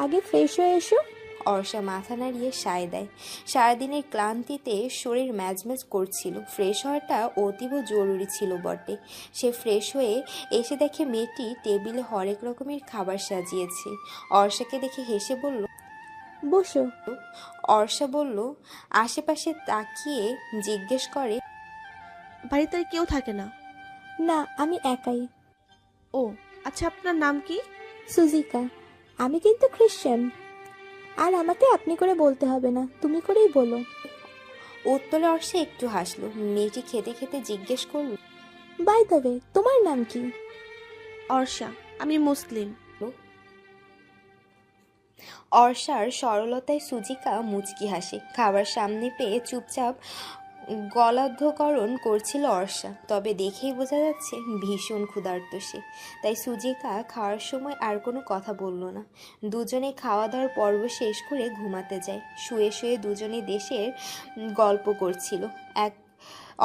আগে ফ্রেশ হয়ে এসো। অর্ষা মাথা নাড়িয়ে সায় দেয়। সারাদিনের ক্লান্তিতে শরীর ম্যাজম্যাজ করছিল, ফ্রেশ হওয়াটা অতীব জরুরি ছিল বটে। সে ফ্রেশ হয়ে এসে দেখে মেয়েটি টেবিলে হরেক রকমের খাবার সাজিয়েছে। অর্ষাকে দেখে হেসে বলল, বসো। অর্ষা বলল, আশেপাশে তাকিয়ে জিজ্ঞেস করে, বাড়িতে আর কেউ থাকে না? না, আমি একাই। ও আচ্ছা, আপনার নাম কি? সুজিকা। আমি কিন্তু খ্রিশ্চান। আর আমাকে আপনি করে বলতে হবে না, তুমি করেই বলো। উত্তরে অর্ষা একটু হাসলো। মেয়েটি খেতে খেতে জিজ্ঞেস করল, বাই দ্য ওয়ে, তোমার নাম কি? অর্ষা, আমি মুসলিম। অর্ষার সরলতায় সুজিকা মুচকি হাসে। খাবার সামনে পেয়ে চুপচাপ গলাধকরণ করছিল অর্ষা, তবে দেখেই বোঝা যাচ্ছে ভীষণ ক্ষুধার্ত সে। তাই সুজিকা খাওয়ার সময় আর কোনো কথা বলল না। দুজনে খাওয়া দাওয়ার পর্ব শেষ করে ঘুমাতে যায়। শুয়ে শুয়ে দুজনে দেশের গল্প করছিল।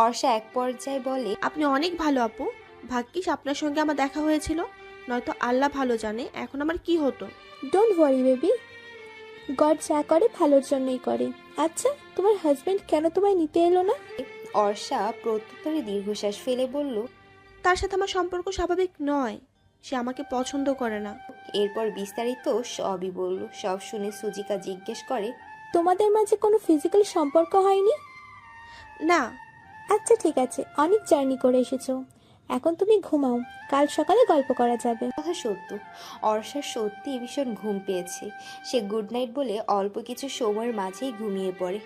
অর্ষা এক পর্যায়ে বলে, আপনি অনেক ভালো আপু, ভাগ্যিস আপনার সঙ্গে আমার দেখা হয়েছিল, নয়তো আল্লাহ ভালো জানে এখন আমার কি হতো। ডোন্ট ওয়ারি বেবি, গড যা করে ভালোর জন্যই করে। আচ্ছা, তোমার হাজবেন্ড কেন তোমায় নিতে এলো না? অর্ষা প্রত্যুত্তরে দীর্ঘশ্বাস ফেলে বলল, তার সাথে আমার সম্পর্ক স্বাভাবিক নয়, সে আমাকে পছন্দ করে না। এরপর বিস্তারিত সবই বলল। সব শুনে সুজিকা জিজ্ঞেস করে, তোমাদের মাঝে কোনো ফিজিক্যাল সম্পর্ক হয়নি? না। আচ্ছা ঠিক আছে, অনেক জার্নি করে এসেছো, এখন তুমি ঘুমাও, কাল সকালে গল্প করা যাবে। কথা সত্য, অর্ষার সত্যি ভীষণ ঘুম পেয়েছে। সে গুড নাইট বলে অল্প কিছু সময়ের মাঝেই ঘুমিয়ে পড়ে।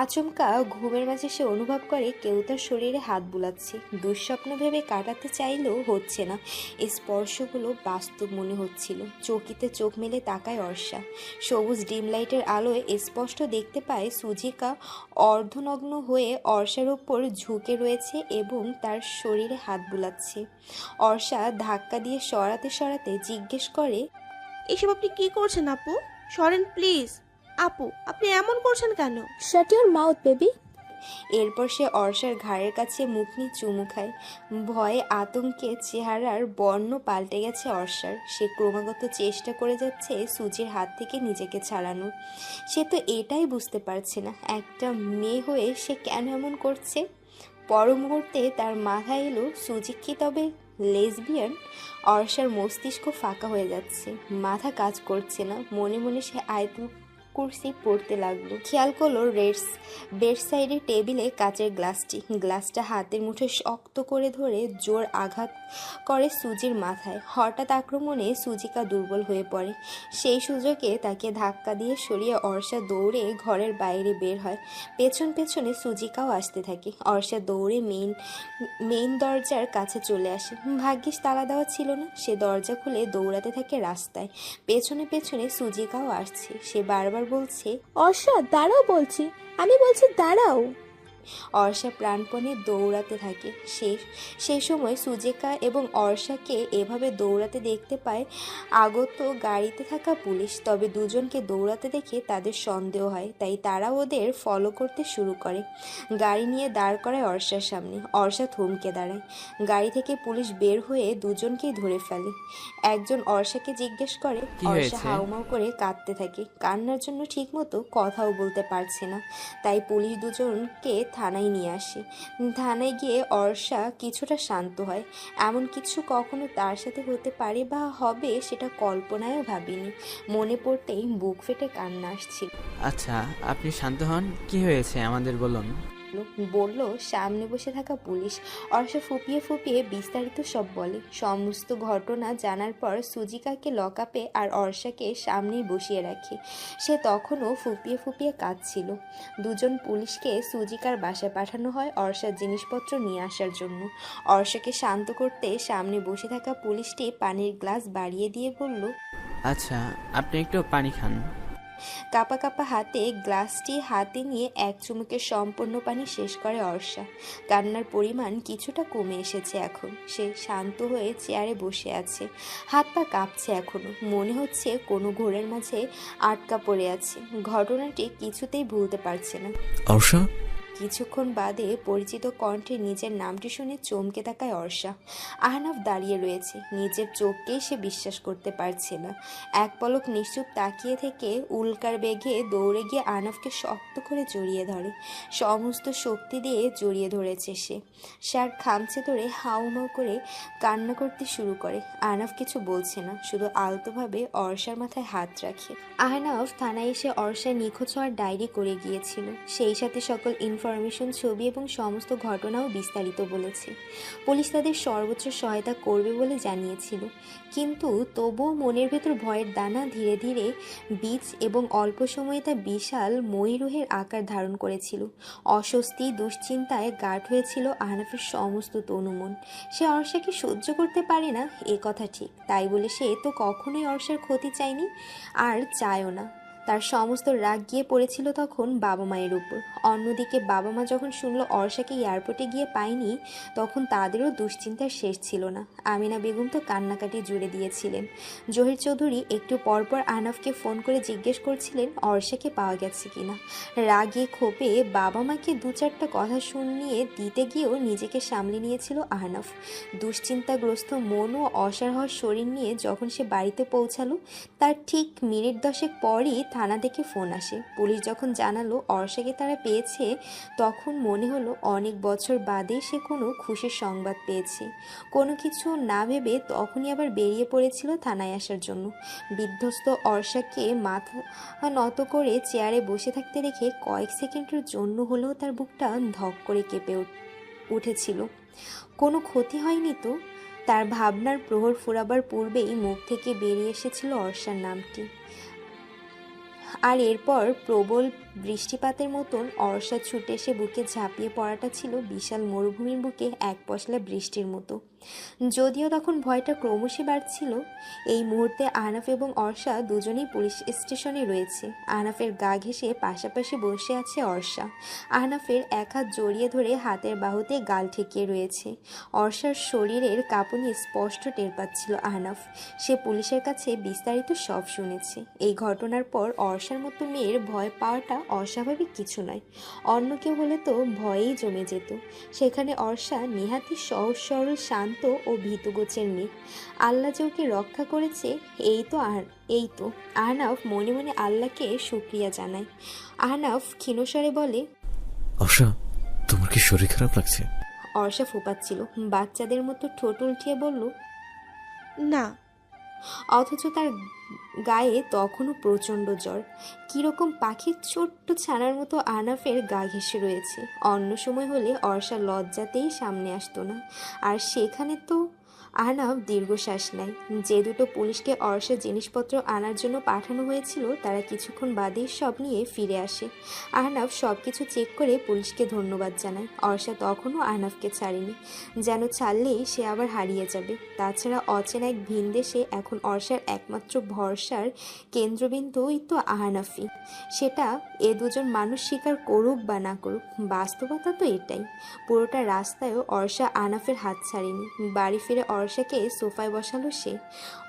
আচমকা ঘুমের মাঝে সে অনুভব করে কেউ তার শরীরে হাত বুলাচ্ছে। দুঃস্বপ্ন ভেবে কাটাতে চাইলেও হচ্ছে না। এই স্পর্শগুলো বাস্তব মনে হচ্ছিল। চকিতে চোখ মেলে তাকায় অর্ষা। সবুজ ডিম লাইটের আলোয় স্পষ্ট দেখতে পায় সুজিকা অর্ধনগ্ন হয়ে অর্ষার ওপর ঝুঁকে রয়েছে এবং তার শরীরে হাত বুলাচ্ছে। অর্ষা ধাক্কা দিয়ে সরাতে সরাতে জিজ্ঞেস করে, এসব আপনি কি করছেন আপু? সরেন প্লিজ। আপু, আপনি এমন করছেন কেন? শাট ইউর মাউথ বেবি। এরপর সে অর্ষার ঘাড়ের কাছে মুখ নিয়ে চুমু খায়। ভয়ে আতঙ্কে চেহারার বর্ণ পাল্টে গেছে অর্ষার। সে ক্রমাগত চেষ্টা করে যাচ্ছে সুজির হাত থেকে নিজেকে ছাড়ানোর। সে তো এটাই বুঝতে পারছে না একটা মেয়ে হয়ে সে কেন এমন করছে। পর মুহূর্তে তার মাথায় এলো, সুজি কি তবে লেসবিয়ান? অর্ষার মস্তিষ্ক ফাঁকা হয়ে যাচ্ছে, মাথা কাজ করছে না। মনে মনে সে আয়তুল কুরসি পড়তে লাগলো। খেয়াল করলো বেড সাইডে টেবিলে কাচের গ্লাসটা হাতের মুঠে শক্ত করে ধরে জোর আঘাত করে সুজির মাথায়। হঠাৎ আক্রমণে সুজিকা দুর্বল হয়ে পড়ে। সেই সুযোগে তাকে ধাক্কা দিয়ে সরিয়ে অর্ষা দৌড়ে ঘরের বাইরে বের হয়। পেছন পেছনে সুজিকাও আসতে থাকে। অর্ষা দৌড়ে মেইন দরজার কাছে চলে আসে। ভাগ্যিস তালা দেওয়া ছিল না। সে দরজা খুলে দৌড়াতে থাকে রাস্তায়। পেছনে পেছনে সুজিকাও আসছে। সে বারবার বলছে, অর্ষা দাঁড়াও বলছি, আমি বলছি দাঁড়াও। অর্ষা প্রাণপণে দৌড়াতে থাকে। সেই সময় সুজেকা এবং অর্ষাকে এভাবে দৌড়াতে দেখতে পায় আগত গাড়িতে থাকা পুলিশ। তবে দুজনকে দৌড়াতে দেখে তাদের সন্দেহ হয়, তাই তারা ওদের ফলো করতে শুরু করে। গাড়ি নিয়ে দাঁড় করায় অর্ষার সামনে। অর্ষা থমকে দাঁড়ায়। গাড়ি থেকে পুলিশ বের হয়ে দুজনকেই ধরে ফেলে। একজন অর্ষাকে জিজ্ঞেস করে। কি অর্ষা হয়েছে? হাউমাউ করে কাঁদতে থাকে। কান্নার জন্য ঠিকমতো কথাও বলতে পারছে না। তাই পুলিশ দুজনকে থানায় নিয়ে আসে। থানায় গিয়ে অর্ষা কিছুটা শান্ত হয়। এমন কিছু কখনো তার সাথে হতে পারে বা হবে সেটা কল্পনায়ও ভাবিনি। মনে পড়তেই বুক ফেটে কান্না আসছিল। আচ্ছা, আপনি শান্ত হন, কি হয়েছে আমাদের বলুন। বলল সামনে বসে থাকা পুলিশ। অর্ষা ফুপিয়ে ফুপিয়ে বিস্তারিত সব বলে। সমস্ত ঘটনা জানার পর সুজিকাকে লকআপে আর অর্ষাকে সামনেই বসিয়ে রাখে। সে তখনও ফুপিয়ে ফুপিয়ে কাঁদছিল। দুজন পুলিশকে সুজিকার বাসায় পাঠানো হয় অর্ষার জিনিসপত্র নিয়ে আসার জন্য। অর্ষাকে শান্ত করতে সামনে বসে থাকা পুলিশটি পানির গ্লাস বাড়িয়ে দিয়ে বলল, আচ্ছা, আপনি একটু পানি খান। কাপা কাপা হাতে গ্লাসটি হাতে নিয়ে এক চুমুকে সম্পূর্ণ পানি শেষ করে অর্ষা। কান্নার পরিমাণ কিছুটা কমে এসেছে এখন। সে শান্ত হয়ে চেয়ারে বসে আছে। হাত পা কাঁপছে এখনো। মনে হচ্ছে কোনো ঘোরের মাঝে আটকা পড়ে আছে। ঘটনাটি কিছুতেই ভুলতে পারছে না। অর্ষা, কিছুক্ষণ বাদে পরিচিত কণ্ঠে নিজের নামটি শুনে চমকে তাকায় অর্ষা। আহনাফ দাঁড়িয়ে রয়েছে, নিজের চোখকেই সে বিশ্বাস করতে পারছে না। এক পলক নিশ্চুপ তাকিয়ে থেকে উল্কার বেগে দৌড়ে গিয়ে আহনাফকে শক্ত করে জড়িয়ে ধরে। সমস্ত শক্তি দিয়ে জড়িয়ে ধরেছে সে। আর খামচে ধরে হাউমাউ করে কান্না করতে শুরু করে। আহনাফ কিছু বলছে না, শুধু আলতোভাবে অর্ষার মাথায় হাত রাখে। আহনাফ থানায় এসে অর্ষার নিখোঁজ হওয়ার ডায়েরি করে গিয়েছিল, সেই সাথে সকল ইনফরমেশন, ছবি এবং সমস্ত ঘটনাও বিস্তারিত বলেছে। পুলিশ তাদের সর্বোচ্চ সহায়তা করবে বলে জানিয়েছিল, কিন্তু তবুও মনের ভেতর ভয়ের দানা ধীরে ধীরে বীজ এবং অল্প সময়ে তা বিশাল ময়ূরের আকার ধারণ করেছিল। অস্বস্তি, দুশ্চিন্তায় গাঢ় হয়েছিল আহনাফের সমস্ত তনুমন। সে অর্ষাকে সহ্য করতে পারে না, এ কথা ঠিক, তাই বলে সে তো কখনোই অর্ষার ক্ষতি চায়নি আর চায়ও না। তার সমস্ত রাগ গিয়ে পড়েছিল তখন বাবা মায়ের উপর। অন্যদিকে বাবা মা যখন শুনলো অর্ষাকে এয়ারপোর্টে গিয়ে পায়নি, তখন তাদেরও দুশ্চিন্তার শেষ ছিল না। আমিনা বেগম তো কান্নাকাটি জুড়ে দিয়েছিলেন। জহির চৌধুরী একটু পরপর আহনাফকে ফোন করে জিজ্ঞেস করছিলেন অর্ষাকে পাওয়া গেছে কিনা। রাগে ক্ষোভে বাবা মাকে দু চারটা কথা শুনিয়ে দিতে গিয়েও নিজেকে সামলে নিয়েছিল আহনাফ। দুশ্চিন্তাগ্রস্ত মন ও অসাড় শরীর নিয়ে যখন সে বাড়িতে পৌঁছালো, তার ঠিক মিনিট 10 পরই থানা থেকে ফোন আসে। পুলিশ যখন জানালো অর্ষাকে তারা পেয়েছে, তখন মনে হলো অনেক বছর বাদে সে কোনো খুশির সংবাদ পেয়েছে। কোনো কিছু না ভেবে তখনই আবার বেরিয়ে পড়েছিল থানায় আসার জন্য। বিধ্বস্ত অর্ষাকে মাথা নত করে চেয়ারে বসে থাকতে দেখে কয়েক সেকেন্ডের জন্য হলেও তার বুকটা ধক করে কেঁপে উঠেছিল। কোনো ক্ষতি হয়নি তো? তার ভাবনার প্রহর ফুরাবার পূর্বেই মুখ থেকে বেরিয়ে এসেছিল অর্ষার নামটি। আর এরপর প্রবল বৃষ্টিপাতের মতন অর্ষা ছুটে এসে বুকে ঝাঁপিয়ে পড়াটা ছিল বিশাল মরুভূমির বুকে এক পশলা বৃষ্টির মতো। যদিও তখন ভয়টা ক্রমশই বাড়ছিল। এই মুহূর্তে আহনাফ এবং অর্ষা দুজনেই পুলিশ স্টেশনে রয়েছে। আহনাফের গা ঘেঁষে পাশাপাশি বসে আছে অর্ষা। আহনাফের এক হাত জড়িয়ে ধরে হাতের বাহুতে গাল ঠেকিয়ে রয়েছে। অর্ষার শরীরের কাঁপুনি স্পষ্ট টের পাচ্ছিল আহনাফ। সে পুলিশের কাছে বিস্তারিত সব শুনেছে। এই ঘটনার পর অর্ষার মতো মেয়ের ভয় পাওয়াটা অস্বাভাবিক কিছু নয়। অন্য কেউ হলে তো ভয়েই জমে যেত। সেখানে অর্ষা নেহাতি সহজ সরল, শান্ত ও ভীতুগোছের মেয়ে। আল্লাহ যে ওকে রক্ষা করেছে, এই তো আহনাফ মনে মনে আল্লাহকে শুকরিয়া জানায়। আহনাফ ক্ষীণস্বরে বলে, অর্ষা, তোমার কি শরীর খারাপ লাগছে? অর্ষা ফোপাচ্ছিল, বাচ্চাদের মতো ঠোঁট উল্টিয়ে বলল, না। অথচ তার গায়ে তখনও প্রচণ্ড জ্বর। কীরকম পাখির ছোট্ট ছানার মতো আহনাফের গা ঘেঁষে রয়েছে। অন্য সময় হলে অর্ষা লজ্জাতেই সামনে আসতো না, আর সেখানে তো আহনাফ দীর্ঘশ্বাস নেয়। যে দুটো পুলিশকে অর্ষার জিনিসপত্র আনার জন্য পাঠানো হয়েছিল, তারা কিছুক্ষণ বাদেই সব নিয়ে ফিরে আসে। আহনাফ সব কিছু চেক করে পুলিশকে ধন্যবাদ জানায়। অর্ষা তখনও আহনাফকে ছাড়েনি, যেন ছাড়লেই সে আবার হারিয়ে যাবে। তাছাড়া অচেনা এক ভিন দেশে এখন অর্ষার একমাত্র ভরসার কেন্দ্রবিন্দুই তো আহনাফই। সেটা এ দুজন মানুষ স্বীকার করুক বা না করুক, বাস্তবতা তো এটাই। পুরোটা রাস্তায়ও অর্ষা আহনাফের হাত ছাড়েনি। বাড়ি ফিরে অর্ষাকে সোফায় বসালো সে।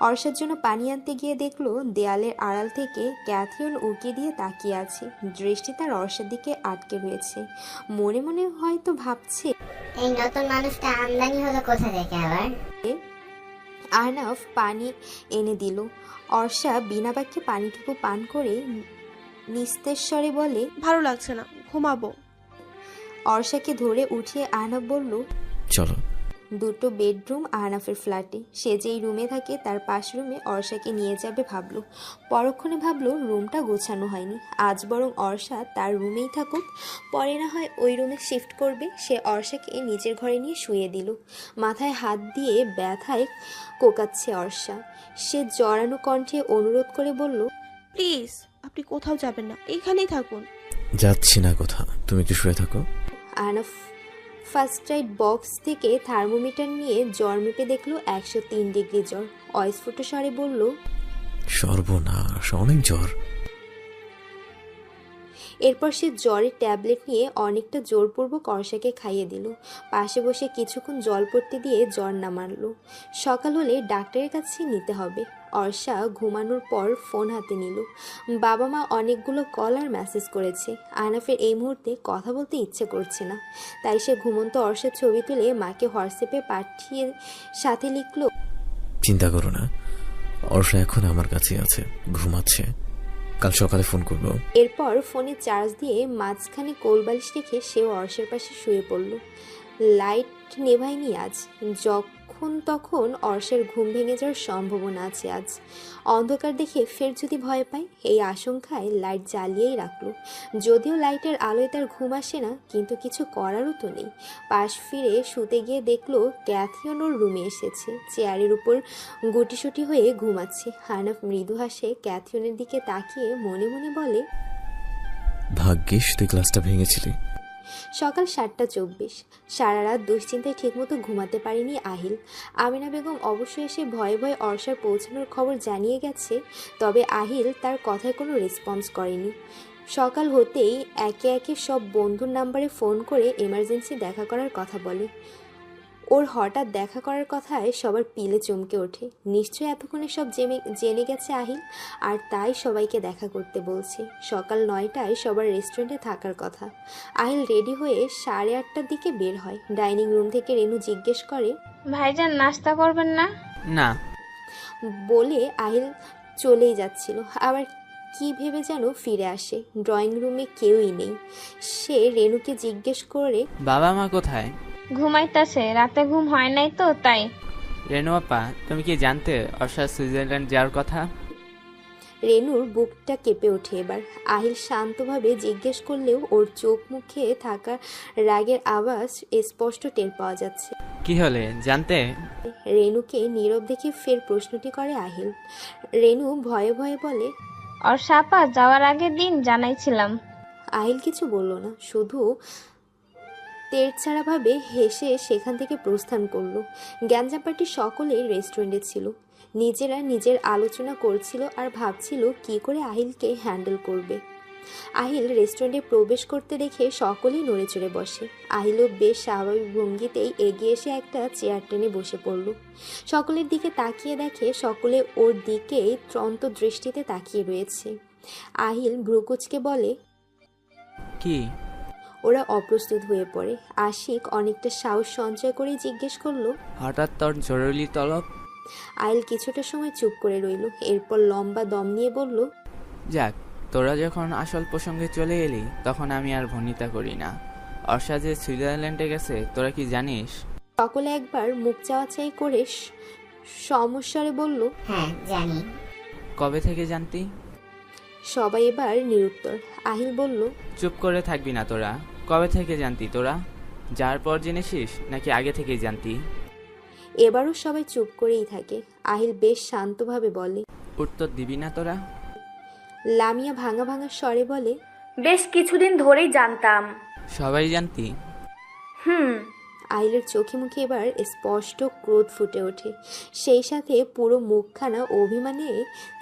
অর্ষার জন্য পানি আনতে গিয়ে দেখলো দেয়ালের আড়াল থেকে ক্যাথরিন উকি দিয়ে তাকিয়ে আছে। দৃষ্টি তার অর্ষার দিকে আটকে রয়েছে। মনে মনে হয়তো ভাবছে, এই নতুন মানুষটা আমদানি হলো কোথা থেকে আবার? আহনাফ পানি এনে দিল। অর্ষা বিনা বাক্যে পানিটুকু পান করে নিস্তেশ্বরে বলে, ভালো লাগছে না, ঘুমাবো। অর্ষাকে ধরে উঠিয়ে আহনাফ বলল, চলো। দুটো বেডরুম আহনাফের ফ্ল্যাটে। সে যেই রুমে থাকে তার পাশ রুমে অর্ষাকে নিয়ে যাবে ভাবলো। পরক্ষণে ভাবলো রুমটা গোছানো হয়নি, আজ বরং অর্ষা তার রুমেই থাকুক, পরে না হয় ওই রুমে শিফট করবে। সে অর্ষাকে নিজের ঘরে নিয়ে শুয়ে দিল। মাথায় হাত দিয়ে ব্যথায় কোকাচ্ছে অর্ষা। সে জড়ানো কণ্ঠে অনুরোধ করে বলল, প্লিজ, আপনি কোথাও যাবেন না, এইখানেই থাকুন। যাচ্ছি না কোথা, তুমি একটু শুয়ে থাকো। আহনাফ ফার্স্ট রাইড বক্স থেকে থার্মোমিটার নিয়ে জ্বর মেপে দেখলো 103 ডিগ্রি জ্বর। অস্ফুট স্বরে বলল, সর্বনাশ, অনেক জ্বর। এরপর সে জ্বরের ট্যাবলেট নিয়ে অনেকটা জোরপূর্বক অর্ষাকে খাইয়ে দিল। পাশে বসে কিছুক্ষণ জল পড়তে দিয়ে জ্বর নামালো। সকাল হলে ডাক্তারের কাছে নিতে হবে। অর্ষা ঘুমানোর পর ফোন হাতে নিল। বাবা মা অনেকগুলো কল আর মেসেজ করেছে। আহনাফের এই মুহূর্তে কথা বলতে ইচ্ছে করছে না, তাই সে ঘুমন্ত অর্ষার ছবি তুলে মাকে হোয়াটসঅ্যাপে পাঠিয়ে সাথে লিখল, চিন্তা করো না, অর্ষা এখন আমার কাছে আছে, ঘুমাচ্ছে, কাল সকালে ফোন করবো। এরপর ফোনে চার্জ দিয়ে মাঝখানে কোলবালিশ রেখে সেও অর্ষের পাশে শুয়ে পড়ল। লাইট নেভায়নি আজ। যখন তখন অর্ষের ঘুম ভেঙে যাওয়ার সম্ভাবনা আছে আজ। অন্ধকার দেখে ফের যদি ভয় পায়, এই আশঙ্কায় লাইট জ্বালিয়েই রাখলো। যদিও লাইটের আলোয় তার ঘুম আসে না, কিন্তু কিছু করারও তো নেই। পাশ ফিরে শুতে গিয়ে দেখলো ক্যাথিয়ন ওর রুমে এসেছে, চেয়ারের উপর গুটিসুটি হয়ে ঘুমাচ্ছে। আহনাফ মৃদু হাসে ক্যাথিয়নের দিকে তাকিয়ে মনে মনে বলে, ভাগ্যিস তুই গ্লাসটা ভেঙেছিলি। সকাল 7:24। সারা রাত দুশ্চিন্তায় ঠিকমতো ঘুমাতে পারেনি আহিল। আমিনা বেগম অবশ্যই এসে ভয়ে ভয়ে অর্ষার পৌঁছানোর খবর জানিয়ে গেছে, তবে আহিল তার কথায় কোনো রেসপন্স করেনি। সকাল হতেই একে একে সব বন্ধুর নাম্বারে ফোন করে এমার্জেন্সি দেখা করার কথা বলে। ওর হঠাৎ দেখা করার কথায় সবার পিলে চমকে ওঠে। নিশ্চয়ই এতক্ষণে সব জেনে গেছে আহিল, আর তাই সবাইকে দেখা করতে বলছে। সকাল 9টায় সবার রেস্টুরেন্টে থাকার কথা। আহিল রেডি হয়ে 8:30টার দিকে বের হয়। ডাইনিং রুম থেকে রেনু জিজ্ঞেস করে, ভাইজান নাস্তা করবেন না? না। বলে আহিল চলেই যাচ্ছিল, আবার কি ভেবে যেন ফিরে আসে। ড্রয়িং রুমে কেউই নেই। সে রেনুকে জিজ্ঞেস করে, বাবা মা কোথায়? ঘুমাইতাছে, রাতে ঘুম হয় নাই তো তাই। রেনু আপা, তুমি কি জানতে অর্ষা সুইজারল্যান্ড যাওয়ার কথা? রেনুর বুকটা কেঁপে ওঠে এবার। আহিল শান্তভাবে জিজ্ঞেস করলেও ওর চোখ মুখে থাকা রাগের আওয়াজ স্পষ্ট টের পাওয়া যাচ্ছে। কি হলে জানতে? রেনুকে নীরব দেখে ফের প্রশ্নটি করে আহিল। রেনু ভয়ে ভয়ে বলে, অর্ষাপা যাওয়ার আগের দিন জানাইছিলাম। আহিল কিছু বলল না, শুধু তেড়ছাড়াভাবে হেসে সেখান থেকে প্রস্থান করলো। গ্যাঞ্জাম পার্টির সকলেই রেস্টুরেন্টে ছিল। নিজেরা নিজের আলোচনা করছিল আর ভাবছিল কি করে আহিলকে হ্যান্ডেল করবে। আহিল রেস্টুরেন্টে প্রবেশ করতে দেখে সকলেই নড়ে চড়ে বসে। আহিলও বেশ স্বাভাবিক ভঙ্গিতেই এগিয়ে এসে একটা চেয়ার টেনে বসে পড়ল। সকলের দিকে তাকিয়ে দেখে সকলে ওর দিকেই ত্রন্ত দৃষ্টিতে তাকিয়ে রয়েছে। আহিল ভ্রুকুচকে বলে, কি? ওরা অপ্রস্তুত হয়ে পড়ে। আশিক অনেকটা সাহস সঞ্চয় করে জিজ্ঞেস করলো, হঠাৎ তোর জরুরি তলব? আহিল কিছুটা সময় চুপ করে রইল, এরপর লম্বা দম নিয়ে বলল, যাক, তোরা যখন আসল প্রসঙ্গে চলে এলি তখন আমি আর ভনিতা করি না। অর্ষা যে সুইজারল্যান্ডে গেছে তোরা কি জানিস? সকলে একবার মুখ চাওয়াচাই করে সমস্যারে বলল, হ্যাঁ জানি। কবে থেকে জানতি? সবাই এবার নিরুত্তর। আহিল বলল, চুপ করে থাকবি না তোরা। কবে থেকে জানতি তোরা? যার পর জেনেছিস নাকি আগে থেকেই জানতি? এবারও সবাই চুপ করেই থাকে। আহিল বেশ শান্তভাবে বলে, উত্তর দিবি না তোরা? লামিয়া ভাঙা ভাঙা স্বরে বলে, বেশ কিছুদিন ধরেই জানতাম। সবাই জানতি? আহিলের চোখে মুখে এবার স্পষ্ট ক্রোধ ফুটে ওঠে, সেই সাথে পুরো মুখখানা অভিমানে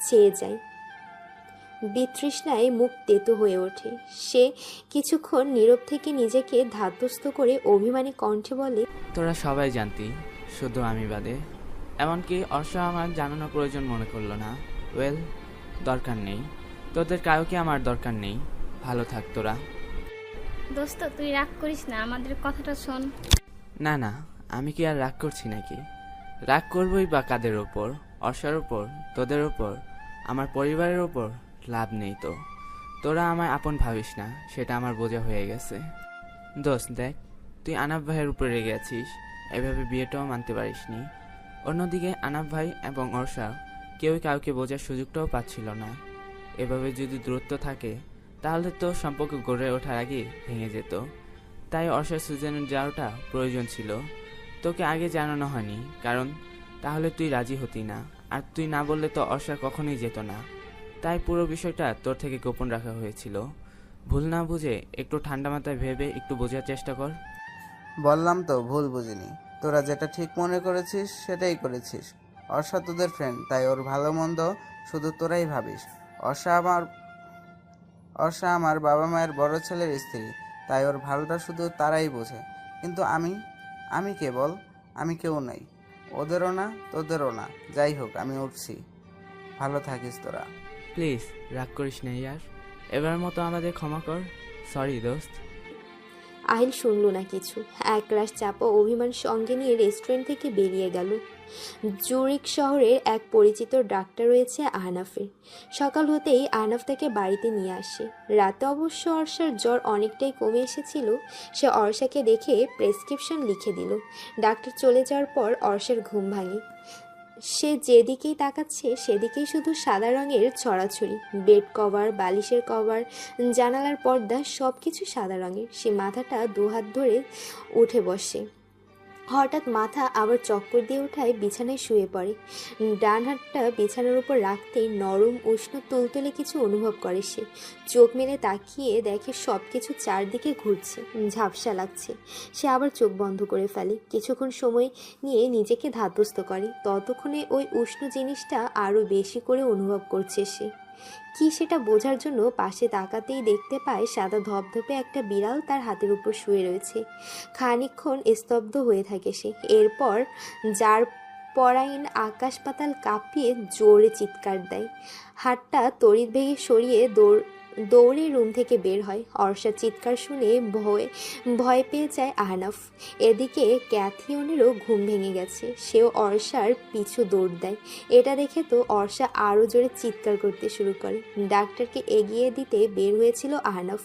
ছেয়ে যায়। বিতৃষ্ণায় মুখ তেতো হয়ে ওঠে। সে কিছুক্ষণ নীরব থেকে নিজেকে ধাতস্থ করে অভিমানী কণ্ঠে বলে, তোরা সবাই জানতি, শুধু আমি বাদে। এমনকি অর্ষা আমার জানানোর প্রয়োজন মনে করলো না। ওয়েল, দরকার নেই, তোদের কাউকে আমার দরকার নেই। ভালো থাক তোরা। দোস্ত তুই রাগ করিস না, আমাদের কথাটা শোন। না না, আমি কি আর রাগ করছি নাকি? রাগ করবই বা কাদের ওপর? অর্ষার ওপর? তোদের ওপর? আমার পরিবারের ওপর? লাভ নেই তো। তোরা আমায় আপন ভাবিস না, সেটা আমার বোঝা হয়ে গেছে। দোস্ত দেখ, তুই আনাফ ভাইয়ের উপরে রেগে আছিস, এভাবে বিয়েটাও মানতে পারিসনি। অন্যদিকে আনাফ ভাই এবং অর্ষা কেউই কাউকে বোঝার সুযোগটাও পাচ্ছিল না। এভাবে যদি দূরত্ব থাকে তাহলে তো সম্পর্ক গড়ে ওঠার আগে ভেঙে যেত। তাই অর্ষা সুইজারল্যান্ড যাওয়াটা প্রয়োজন ছিল। তোকে আগে জানানো হয়নি, কারণ তাহলে তুই রাজি হতি না, আর তুই না বললে তো অর্ষা কখনোই যেত না। তাই পুরো বিষয়টা তোর থেকে গোপন রাখা হয়েছিল। ভুল না বুঝে একটু ঠান্ডা মাথায় ভেবে একটু বোঝার চেষ্টা কর। বললাম তো ভুল বুঝিনি। তোরা যেটা ঠিক মনে করেছিস সেটাই করেছিস। অর্ষা তোদের ফ্রেন্ড, তাই ওর ভালো মন্দ শুধু তোরাই ভাবিস। অর্ষা আমার বাবা মায়ের বড় ছেলের স্ত্রী, তাই ওর ভালোটা শুধু তারাই বোঝে। কিন্তু আমি কে বল? আমি কেউ নই, ওদেরও না তোদেরও না। যাই হোক, আমি উঠছি। ভালো থাকিস তোরা। প্লিজ রাগ করিস না ইয়ার, এবার মতো আমাদের ক্ষমা কর। সরি দোস্ত। আহিল শুনল না কিছু, একরাশ চাপা অভিমান সঙ্গে নিয়ে রেস্টুরেন্ট থেকে বেরিয়ে গেল। জুরিক শহরের এক পরিচিত ডাক্তার রয়েছে আহনাফের। সকাল হতেই আহনাফ তাকে বাড়িতে নিয়ে আসে। রাতে অবশ্য অর্ষার জ্বর অনেকটাই কমে এসেছিল। সে অর্ষাকে দেখে প্রেসক্রিপশন লিখে দিল। ডাক্তার চলে যাওয়ার পর অর্ষার ঘুম ভাঙে। সে যেদিকেই তাকাচ্ছে সেদিকেই শুধু সাদা রঙের ছড়াছড়ি। বেড কভার, বালিশের কভার, জানালার পর্দা সব কিছু সাদা রঙের। সে মাথাটা দুহাত ধরে উঠে বসে। হঠাৎ মাথা আবার চক্কর দিয়ে ওঠায় বিছানায় শুয়ে পড়ে। ডান হাতটা বিছানার উপর রাখতেই নরম উষ্ণ তুলতুলে কিছু অনুভব করে সে। চোখ মেলে তাকিয়ে দেখে সব কিছু চারদিকে ঘুরছে, ঝাপসা লাগছে। সে আবার চোখ বন্ধ করে ফেলে। কিছুক্ষণ সময় নিয়ে নিজেকে ধাতস্থ করে। ততক্ষণে ওই উষ্ণ জিনিসটা আরও বেশি করে অনুভব করছে সে। কি সেটা বোঝার জন্য পাশে তাকাতেই দেখতে পায় সাদা ধপধপে একটা বিড়াল তার হাতের উপর শুয়ে রয়েছে। খানিকক্ষণ স্তব্ধ হয়ে থাকে সে। এরপর যার পরাইন আকাশ পাতাল কাঁপিয়ে জোরে চিৎকার দেয়। হাতটা তড়িৎ বেগে সরিয়ে দৌড়ে রুম থেকে বের হয়। অর্ষার চিৎকার শুনে ভয় পেয়ে যায় আহনাফ। এদিকে ক্যাথিয়নেরও ঘুম ভেঙে গেছে। সেও অর্ষার পিছু দৌড় দেয়। এটা দেখে তো অর্ষা আরও জোরে চিৎকার করতে শুরু করে। ডাক্তারকে এগিয়ে দিতে বের হয়েছিল আহনাফ।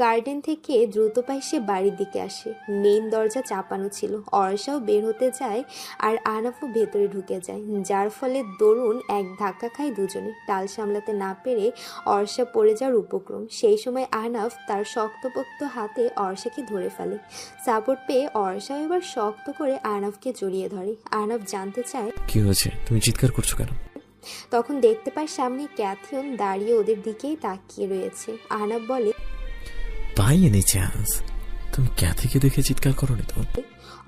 গার্ডেন থেকে দ্রুত পায়ে সে বাড়ির দিকে আসে। মেইন দরজা চাপানো ছিল। অর্ষাও বের হতে যায় আর আহনাফও ভেতরে ঢুকে যায়, যার ফলে দরুন এক ধাক্কা খায় দুজনে। টাল সামলাতে না পেরে অর্ষা পড়ে যাওয়ার উপক্রম। সেই সময় আহনাফ তার শক্তপোক্ত হাতে অর্ষাকে ধরে ফেলে। সাপোর্ট পেয়ে অর্ষা এবার শক্ত করে আহনাফকে জড়িয়ে ধরে। আহনাফ জানতে চায় কি হয়েছে, তুমি চিৎকার করছো কেন? তখন দেখতে পায় সামনে ক্যাথিয়ন দাঁড়িয়ে ওদের দিকেই তাকিয়ে রয়েছে। আহনাফ বলে, বাই এনি চান্স তুমি ক্যাথিকে দেখে চিৎকার করোনি তো?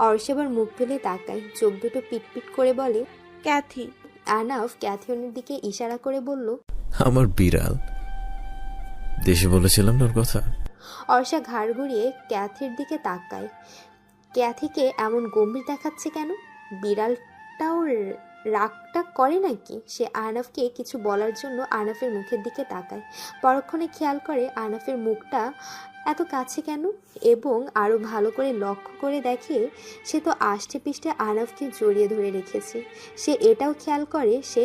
অর্ষা এবার মুখ তুলে তাকায়, চোখ দুটো পিটপিট করে বলে, ক্যাথি। আহনাফ ক্যাথিয়নের দিকে ইশারা করে বলল, আমার বিড়াল। দেশে বলেছিলাম না ওর কথা। অর্ষা ঘাড় ঘুরিয়ে ক্যাথির দিকে তাকায়। ক্যাথিকে এমন গম্ভীর দেখাচ্ছে কেন? বিড়ালটাও রাগটা করে নাকি? সে আহনাফকে কিছু বলার জন্য আহনাফের মুখের দিকে তাকায়। পরক্ষণে খেয়াল করে আহনাফের মুখটা এত কাছে কেন, এবং আরও ভালো করে লক্ষ্য করে দেখে সে তো আষ্টে পিষ্টে আহনাফকে জড়িয়ে ধরে রেখেছে। সে এটাও খেয়াল করে সে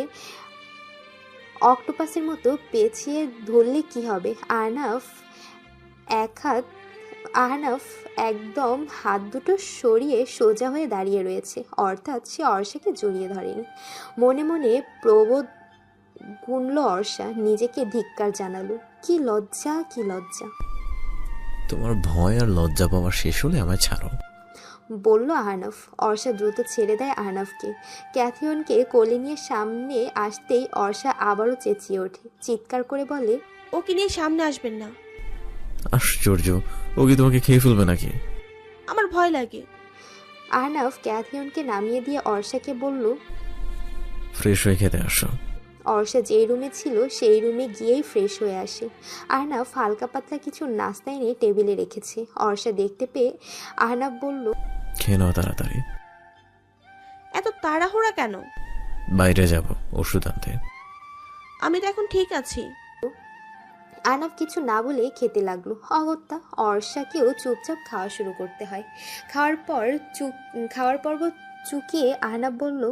অক্টোপাসের মতো পেঁচিয়ে ধরলে কি হবে। আহনাফ একদম হাত দুটো সরিয়ে সোজা হয়ে দাঁড়িয়ে রয়েছে, অর্থাৎ সে অর্ষাকে জড়িয়ে ধরেনি। মনে মনে প্রবোধ গুনল অর্ষা, নিজেকে ধিক্কার জানালো। কি লজ্জা, কি লজ্জা! তোমার ভয় আর লজ্জা পাওয়া শেষ হলে আমায় ছাড়ো, বলল আহনাফ। অর্ষা দ্রুত ছেড়ে দেয় আহনাফকে। ক্যাথিয়নকে কোলে নিয়ে সামনে আসতেই অর্ষা আবারও চেঁচিয়ে ওঠে, চিৎকার করে বলে, ওকে নিয়ে সামনে আসবেন না। আশ্চর্য, ও কি তোমাকে খেয়ে ফেলবে নাকি? আমার ভয় লাগে। আহনাফ ক্যাথিয়নকে নামিয়ে দিয়ে অর্ষাকে বলল, ফ্রেশ হয়ে খেতে আসো। অর্ষা যেই রুমে ছিল সেই রুমে গিয়েই ফ্রেশ হয়ে আসে। আহনাফ হালকা পাতলা কিছু নাস্তা এনে টেবিলে রেখেছে। অর্ষা দেখতে পেয়ে আহনাফ বলল, খেয়ে নাও তাড়াতাড়ি। এত তাড়াহুড়া কেন? বাইরে যাব ওষুধ আনতে। আমি তো এখন ঠিক আছি। আহনাফ কিছু না বলে খেতে লাগলো। অগত্যা অর্ষাকেও চুপচাপ খাওয়া শুরু করতে হয়। খাওয়ার পর্ব চুকিয়ে আহনাফ বলল,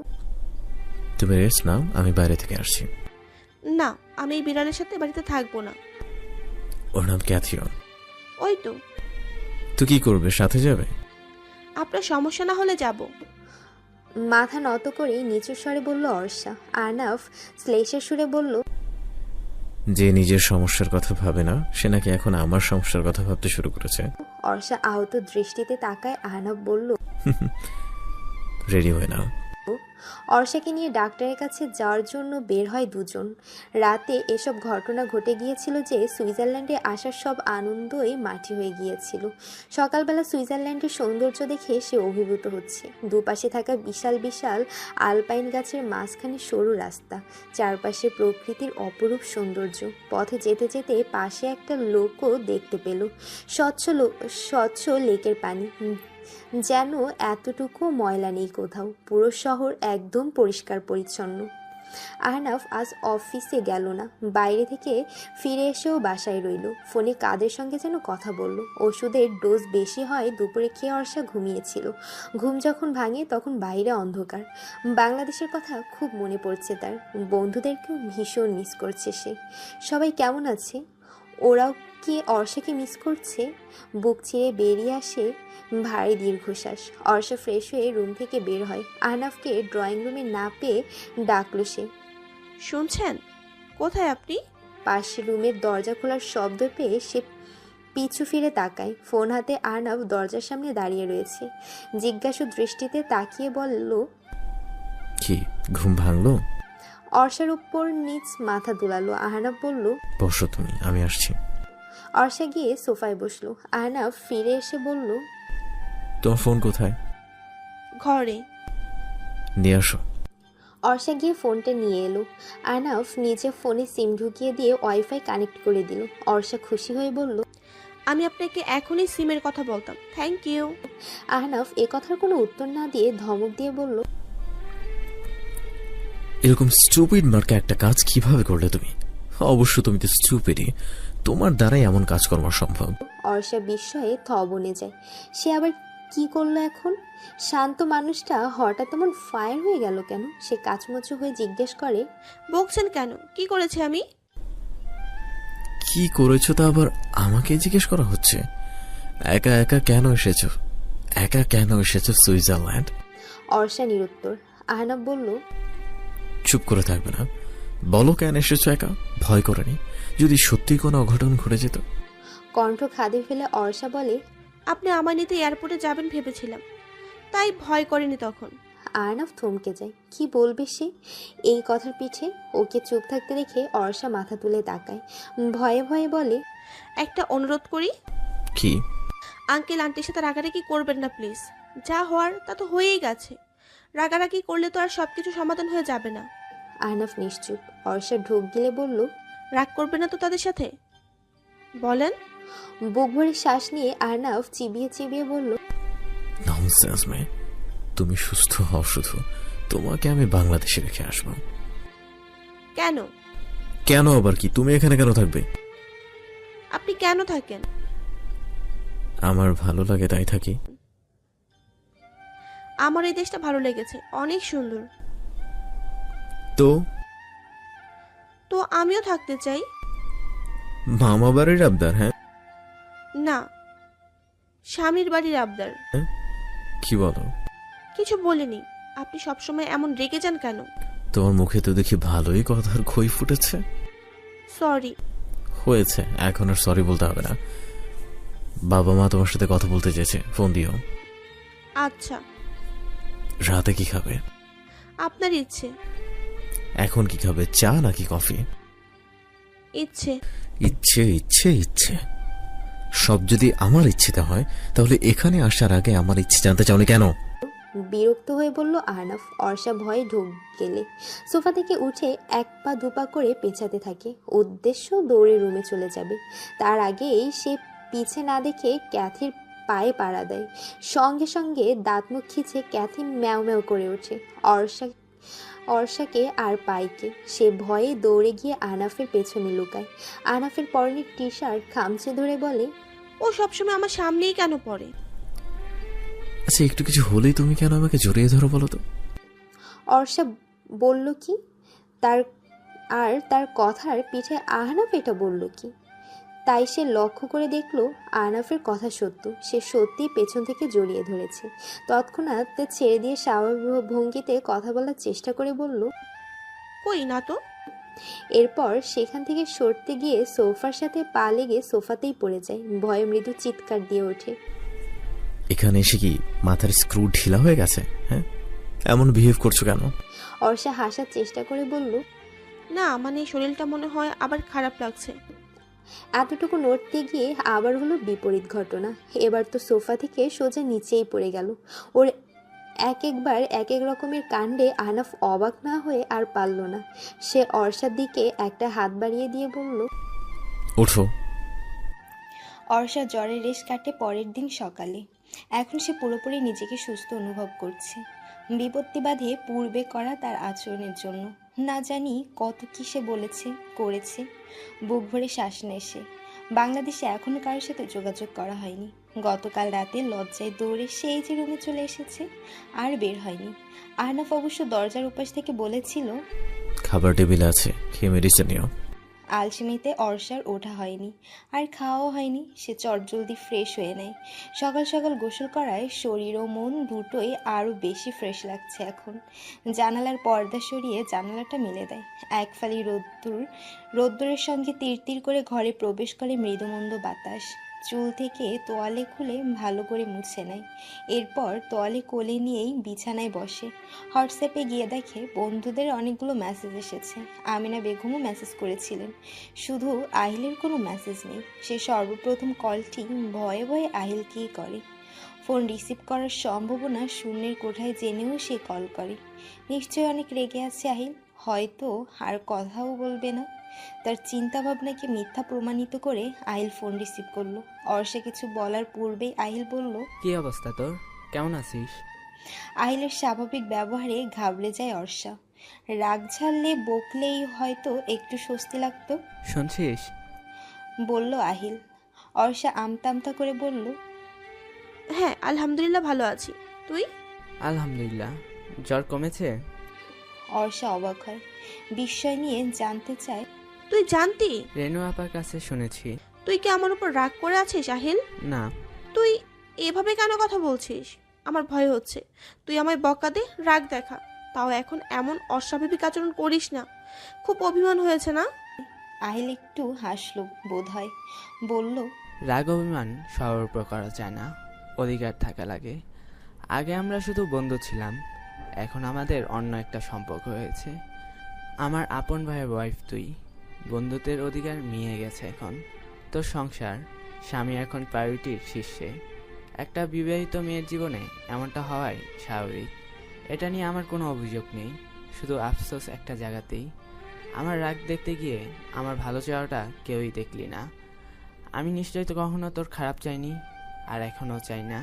তুমি রেস্ট নাও, আমি বাইরে থেকে আসছি। না, আমি এই বিড়ালের সাথে বাড়িতে থাকবো না। ওর নাম ক্যাথিয়ন। ওই তো। তো কি করবে, সাথে যাবে? আপনার সমস্যা না হলে যাব। মাথা নত করে নিচু স্বরে বলল অর্ষা। আহনাফ শ্লেষের সুরে বলল, যে নিজের সমস্যার কথা ভাবে না সে নাকি এখন আমার সমস্যার কথা ভাবতে শুরু করেছে। অর্ষা আহত দৃষ্টিতে তাকায়। আহনাফ বলল, রেডি হয়ে নাও। অর্ষাকে নিয়ে ডাক্তারের কাছে যাওয়ার জন্য বের হয় দুজন। রাতে এসব ঘটনা ঘটে গিয়েছিল যে সুইজারল্যান্ডে আসার সব আনন্দই মাটি হয়ে গিয়েছিল। সকালবেলা সুইজারল্যান্ডের সৌন্দর্য দেখে সে অভিভূত হচ্ছে। দুপাশে থাকা বিশাল বিশাল আলপাইন গাছের মাঝখানে সরু রাস্তা, চারপাশে প্রকৃতির অপরূপ সৌন্দর্য। পথে যেতে যেতে পাশে একটা লোকও দেখতে পেল। স্বচ্ছ লেকের পানি, যেন এতটুকু ময়লা নেই কোথাও। পুরো শহর একদম পরিষ্কার পরিচ্ছন্ন। আহনাফ আজ অফিসে গেল না, বাইরে থেকে ফিরে এসেও বাসায় রইল। ফোনে কাদের সঙ্গে যেন কথা বলল। ওষুধের ডোজ বেশি হয় দুপুরে খেয়ে অর্ষা ঘুমিয়েছিল। ঘুম যখন ভাঙে তখন বাইরে অন্ধকার। বাংলাদেশের কথা খুব মনে পড়ছে তার, বন্ধুদেরকেও ভীষণ মিস করছে সে। সবাই কেমন আছে? ওরাও কি অর্ষাকে মিস করছে? বুক চিরে বেরিয়ে আসে ভারী দীর্ঘশ্বাস। অর্ষা ফ্রেশ হয়ে রুম থেকে বের হয়। আহনাফকে ড্রয়িং রুমে না পেয়ে ডাকলো সে। শুনছেন? কোথায় আপনি? পাশের রুমের দরজা খোলার শব্দ পেয়ে সে পিছু ফিরে তাকায়। ফোন হাতে আহনাফ দরজার সামনে দাঁড়িয়ে রয়েছে। জিজ্ঞাসু দৃষ্টিতে তাকিয়ে বলল, কি ঘুম ভাঙলো? অর্ষার উপর নিচ মাথা দুলালো। আহনাফ বলল, বসো তুমি, আমি আসছি। অর্ষা গিয়ে সোফায় বসলো। আহনাফ ফিরে এসে বলল, তোমার ফোন কোথায়? ঘরে। নিয়ে আসো। অর্ষা গিয়ে ফোনটা নিয়ে এলো। আহনাফ নিজে ফোনে সিম ঢুকিয়ে দিয়ে ওয়াইফাই কানেক্ট করে দিল। অর্ষা খুশি হয়ে বলল, আমি আপনাকে এখনই সিমের কথা বলতাম, থ্যাংক ইউ। আহনাফ এ কথার কোনো উত্তর না দিয়ে ধমক দিয়ে বলল, এরকম স্টুপিড মার্কা একটা কাজ কিভাবে করলে তুমি? অবশ্য তুমি তো স্টুপিডই, তোমার দ্বারাই এমন কাজকর্ম সম্ভব। অর্ষা বিস্ময়ে থ বনে যায়। সে আবার কি করলো এখন? শান্ত মানুষটা হঠাৎ এমন ফায়ার হয়ে গেল কেন? সে কাচমচু হয়ে জিজ্ঞেস করে, বকছেন কেন? কি করেছে আমি? কি করেছো তা আবার আমাকে জিজ্ঞেস করা হচ্ছে? একা একা কেন এসেছো? একা কেন এসেছো সুইজারল্যান্ড? অর্ষা নিরুত্তর। আহনাফ বলল, চুপ করে থাকবে না, বলো কেন এসেছো একা? ভয় করেনি যদি সত্যি কোনো অঘটন ঘটে যেত? কণ্ঠ খাদে ফেলে অর্ষা বলে, আপনি আমার নিতে এয়ারপোর্টে যাবেন ভেবেছিলাম, তাই ভয় করেনি তখন। আহনাফ থমকে যায়। কি বলবে সে এই কথার পিছে? ওকে চুপ থাকতে দেখে অর্ষা মাথা তুলে তাকায়। ভয়ে ভয়ে বলে, একটা অনুরোধ করি। কি? আঙ্কেল আন্টির সাথে রাগারাগি করবেন না প্লিজ। যা হওয়ার তা তো হয়েই গেছে, রাগারাগি করলে তো আর সবকিছু সমাধান হয়ে যাবে না। আহনাফ নিশ্চুপ। অর্ষা ঢোক গিলে বলল, রাগ করবে না তো তাদের সাথে? বলেন। বুক ভরে শ্বাস নিয়ে আহনাফ চিবিয়ে চিবিয়ে বলল, ননসেন্স মেয়ে, তুমি সুস্থ হও শুধু, তোমাকে আমি বাংলাদেশে রেখে আসবো। কেন? কেন আবার কি? তুমি এখানে কেন থাকবে? আপনি কেন থাকেন? আমার ভালো লাগে তাই থাকি। আমার এই দেশটা ভালো লেগেছে, অনেক সুন্দর। তো তো আমিও থাকতে চাই। মামা বাড়ির আবদার? হ্যাঁ। না, স্বামীর বাড়ির আবদার। কি বলো? কিছু বলিনি। আপনি সবসময় এমন রেগে যান কেন? তোমার মুখে তো দেখি ভালোই কথার খই ফুটেছে। সরি। হয়েছে, এখন আর সরি বলতে হবে না। বাবা মা তোমার সাথে কথা বলতে চেয়েছে, ফোন দিও। আচ্ছা। রাতে কি খাবে? আপনার ইচ্ছে। এখন কি খাবে, চা নাকি কফি? ইচ্ছে। ইচ্ছে ইচ্ছে ইচ্ছে, সব যদি আমার ইচ্ছেতে হয় তাহলে এখানে আসার আগে আমার ইচ্ছে জানতে চাওনি কেন? বিরক্ত হয়ে বলল আহনাফ। অর্ষা ভয়ে ঢোক গেলে সোফা থেকে উঠে এক পা দুপা করে পেঁচাতে থাকে। উদ্দেশ্য দৌড়ে রুমে চলে যাবে। তার আগেই সে পিছে না দেখে ক্যাথির পায়ে পাড়া দেয়। সঙ্গে সঙ্গে দাঁত মুখ খিচে ক্যাথি ম্যাও ম্যাও করে ওঠে। অর্ষাকে আর পাইকে। সে ভয়ে দৌড়ে গিয়ে আহনাফের পেছনে লুকায়। আহনাফের পরনের টি শার্ট খামচে ধরে বলে, ও সবসময় আমার সামনেই কেন পড়ে? আচ্ছা, একটু কিছু হলেই তুমি কেন আমাকে জড়িয়ে ধরো বলো তো? অর্ষা বলল কি? তার কথার পিঠে আহনাফ এটা বলল কি? তাই সে লক্ষ্য করে দেখল আহনাফের কথা সত্য। সে সত্যিই পেছন থেকে জড়িয়ে ধরেছে। তৎক্ষণাৎ ছেড়ে দিয়ে স্বাভাবিক ভঙ্গিতে কথা বলার চেষ্টা করে বলল, কই না তো। এরপর সেখান থেকে সরতে গিয়ে সোফার সাথে পা লেগে সোফাতেই পড়ে যায়। ভয়ে মৃদু চিৎকার দিয়ে ওঠে। এখানে এসে কি মাথার স্ক্রু ঢিলা হয়ে গেছে? হ্যাঁ, এমন বিহেভ করছো কেন? অর্ষা হাসার চেষ্টা করে বলল, না মানে শরীরটা মনে হয় আবার খারাপ লাগছে। এতটুকু নড়তে গিয়ে আবার হলো বিপরীত ঘটনা। এবার তো সোফা থেকে সোজা নিচেই পড়ে গেল। ওর একবার এক এক রকমের কাণ্ডে আহনাফ অবাক না হয়ে আর পারল না। সে অর্ষার দিকে একটা হাত বাড়িয়ে দিয়ে বলল, ওঠো। অর্ষা জ্বরের রেশ কাটে পরের দিন সকালে। এখন সে পুরোপুরি নিজেকে সুস্থ অনুভব করছে। বিপত্তি বাধে পূর্বে করা তার আচরণের জন্য। না জানি কত কি সে বলেছে করেছে। বুক ভরে শ্বাস নেয় সে। বাংলাদেশে এখনও কারোর সাথে যোগাযোগ করা হয়নি। গতকাল রাতে লজ্জায় দৌড়ে সেই যে রুমে চলে এসেছে, আর বের হয়নি। আহনাফ অবশ্য দরজার উপাস থেকে বলেছিল, খাবার টেবিলে আছে, খেয়ে মেডিসিন নিও। আলসেমিতে অর্ষার ওঠা হয়নি, আর খাওয়াও হয়নি। সে চটজলদি ফ্রেশ হয়ে নেয়। সকাল সকাল গোসল করায় শরীর ও মন দুটোই আরও বেশি ফ্রেশ লাগছে এখন। জানালার পর্দা সরিয়ে জানালাটা মেলে দেয়। এক ফালি রোদ্দুরের সঙ্গে তিরতির করে ঘরে প্রবেশ করে মৃদুমন্দ বাতাস। চুল থেকে তোয়ালে খুলে ভালো করে মুছে নেয়। এরপর তোয়ালে কোলে নিয়েই বিছানায় বসে। হোয়াটসঅ্যাপে গিয়ে দেখে বন্ধুদের অনেকগুলো মেসেজ এসেছে। আমিনা বেগমও মেসেজ করেছিলেন, শুধু আহিলের কোনো মেসেজ নেই। সে সর্বপ্রথম কলটি ভয়ে ভয়ে আহিলকেই করে। ফোন রিসিভ করার সম্ভাবনা শূন্যের কোঠায় জেনেও সে কল করে। নিশ্চয়ই অনেক রেগে আছে আহিল, হয়তো আর কথাও বলবে না। তার চিন্তাভাবনাকে মিথ্যা প্রমাণিত করে আহিল ফোন রিসিভ করলো। অর্ষা কিছু বলার পূর্বেই আহিল বলল, কি অবস্থা তোর? কেমন আছিস? আহিলের স্বাভাবিক ব্যবহারে ঘাবড়ে যায় অর্ষা। রাগ ঝাড়লে বকলেই হয়তো একটু স্বস্তি লাগতো। শুনছিস? বলল আহিল। অর্ষা আমতা আমতা করে বলল, হ্যাঁ আলহামদুলিল্লাহ ভালো আছি, তুই? আলহামদুলিল্লাহ। জ্বর কমেছে? অর্ষা অবাক হয়, বিস্ময় নিয়ে জানতে চায়, তুই জানতি? রেনু আপার কাছে শুনেছি। তুই কি আমার উপর রাগ করে আছিস আহিল? না। তুই এভাবে কেন কথা বলছিস? আমার ভয় হচ্ছে। তুই আমায় বকা দে, রাগ দেখা, তাও এখন এমন অস্বাভাবিক আচরণ করিস না। খুব অভিমান হয়েছে না? আহিল একটু হাসল বোধ হয়, বলল, রাগ অভিমান সবার উপর করা যায় না, অধিকার থাকা লাগে। আগে আমরা শুধু বন্ধু ছিলাম, এখন আমাদের অন্য একটা সম্পর্ক হয়েছে। আমার আপন ভাইয়ের ওয়াইফ তুই। বন্ধুত্বের অধিকার মিয়ে গেছে এখন। তোর সংসার, স্বামী এখন প্রায়োরিটির শীর্ষে। একটা বিবাহিত মেয়ের জীবনে এমনটা হওয়াই স্বাভাবিক। এটা নিয়ে আমার কোনো অভিযোগ নেই, শুধু আফসোস একটা জায়গাতেই। আমার রাগ দেখতে গিয়ে আমার ভালো চাওয়াটা কেউই দেখলি না। আমি নিশ্চয়ই তো কখনো তোর খারাপ চাইনি, আর এখনও চাই না।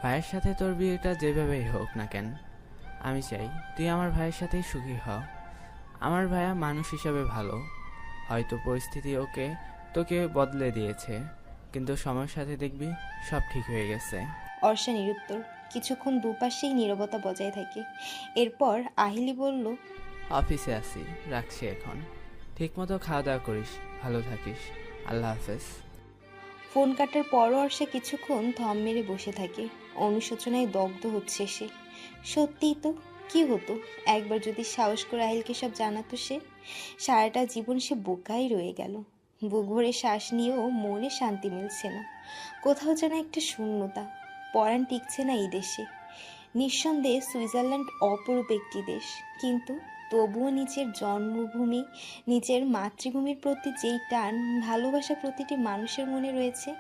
ভাইয়ের সাথে তোর বিয়েটা যেভাবেই হোক না কেন, আমি চাই তুই আমার ভাইয়ের সাথেই সুখী হ। আমার ভাইয়া মানুষ হিসাবে ভালো, হয়তো পরিস্থিতি তোকে বদলে দিয়েছে, কিন্তু সময়ের সাথে দেখবি সব ঠিক হয়ে গেছে। অর্ষা নিরুত্তর। কিছুক্ষণ দুপাশেই নীরবতা বজায় থাকে। এরপর আহিলি বলল, অফিসে আছি, রাখছি এখন। ঠিকমতো খাওয়া দাওয়া করিস, ভালো থাকিস। আল্লাহ হাফেজ। ফোন কাটার পরও অর্ষা কিছুক্ষণ থম মেরে বসে থাকে। অনুশোচনায় দগ্ধ হচ্ছে সে। সত্যিই তো, কি হতো একবার যদি সাহস করে আহিলকে সব জানাতো সে? সারাটা জীবন সে বোকাই রয়ে গেল। বুক ভরে শ্বাস নিয়েও মনে শান্তি মিলছে না। কোথাও যেন একটা শূন্যতা। পরাণ টিকছে না এই দেশে। নিঃসন্দেহে সুইজারল্যান্ড অপরূপ একটি দেশ, কিন্তু তবুও নিজের জন্মভূমি, নিজের মাতৃভূমির প্রতি যেই টান, ভালোবাসা প্রতিটি মানুষের মনে রয়েছে,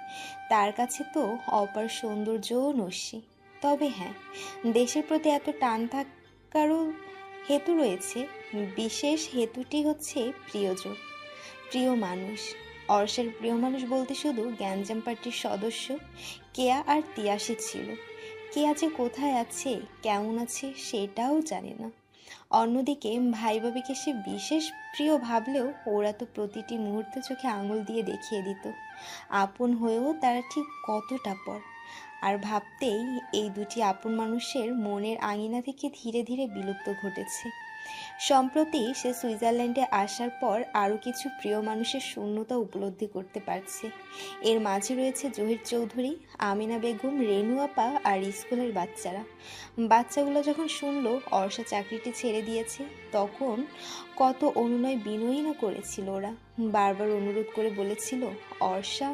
তার কাছে তো অপার সৌন্দর্যও নস্যি। তবে হ্যাঁ, দেশের প্রতি এত টান থাকারও হেতু রয়েছে। বিশেষ হেতুটি হচ্ছে প্রিয়জন, প্রিয় মানুষ। অর্ষের প্রিয় মানুষ বলতে শুধু গ্যাঞ্জাম পার্টির সদস্য কেয়া আর তিয়াসী ছিল। কেয়া যে কোথায় আছে, কেমন আছে, সেটাও জানে না। অন্যদিকে ভাই ভাবিকে সে বিশেষ প্রিয় ভাবলেও ওরা তো প্রতিটি মুহূর্তে চোখে আঙুল দিয়ে দেখিয়ে দিত আপন হয়েও তারা ঠিক কতটা পর। আর ভাবতেই এই দুটি আপন মানুষের মনের আঙিনা থেকে ধীরে ধীরে বিলুপ্ত ঘটেছে। সম্প্রতি সে সুইজারল্যান্ডে আসার পর আরও কিছু প্রিয় মানুষের শূন্যতা উপলব্ধি করতে পারছে। এর মাঝে রয়েছে জহির চৌধুরী, আমিনা বেগম, রেনু আপা আর স্কুলের বাচ্চারা। বাচ্চাগুলো যখন শুনলো অর্ষা চাকরিটি ছেড়ে দিয়েছে, তখন কত অনুনয় বিনয়ই না করেছিল ওরা। বারবার অনুরোধ করে বলেছিল অর্ষা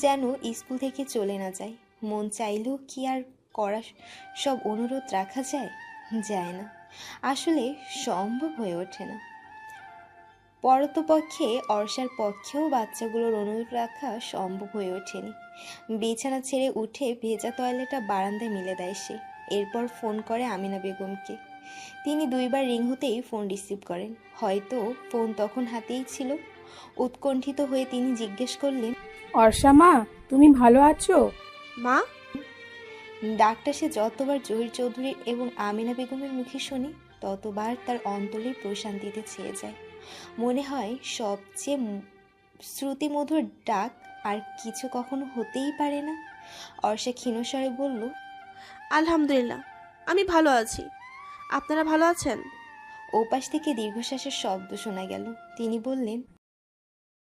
যেন স্কুল থেকে চলে না যায়। মন চাইলেও কি আর করা সব অনুরোধ রাখা যায় না, আসলে সম্ভব হয়ে ওঠে না। পরতপক্ষে অর্ষার পক্ষেও বাচ্চাগুলোর অনুরোধ রাখা সম্ভব হয়ে ওঠেনি। বিছানা ছেড়ে উঠে ভেজা টয়লেটটা বারান্দায় মিলে দেয় সে। এরপর ফোন করে আমিনা বেগমকে। তিনি দুইবার রিং হতেই ফোন রিসিভ করেন। হয়তো ফোন তখন হাতেই ছিল। উৎকণ্ঠিত হয়ে তিনি জিজ্ঞেস করলেন, অর্ষা মা, তুমি ভালো আছো? মা? ডাকটা সে যতবার জহির চৌধুরীর এবং আমিনা বেগমের মুখে শুনে, ততবার তার অন্তরে প্রশান্তিতে ছেয়ে যায়। মনে হয় সবচেয়ে শ্রুতিমধুর ডাক আর কিছু কখনো হতেই পারে না। অর্ষা ক্ষীণস্বরে বলল, আলহামদুলিল্লাহ, আমি ভালো আছি। আপনারা ভালো আছেন? ওপাশ থেকে দীর্ঘশ্বাসের শব্দ শোনা গেল। তিনি বললেন,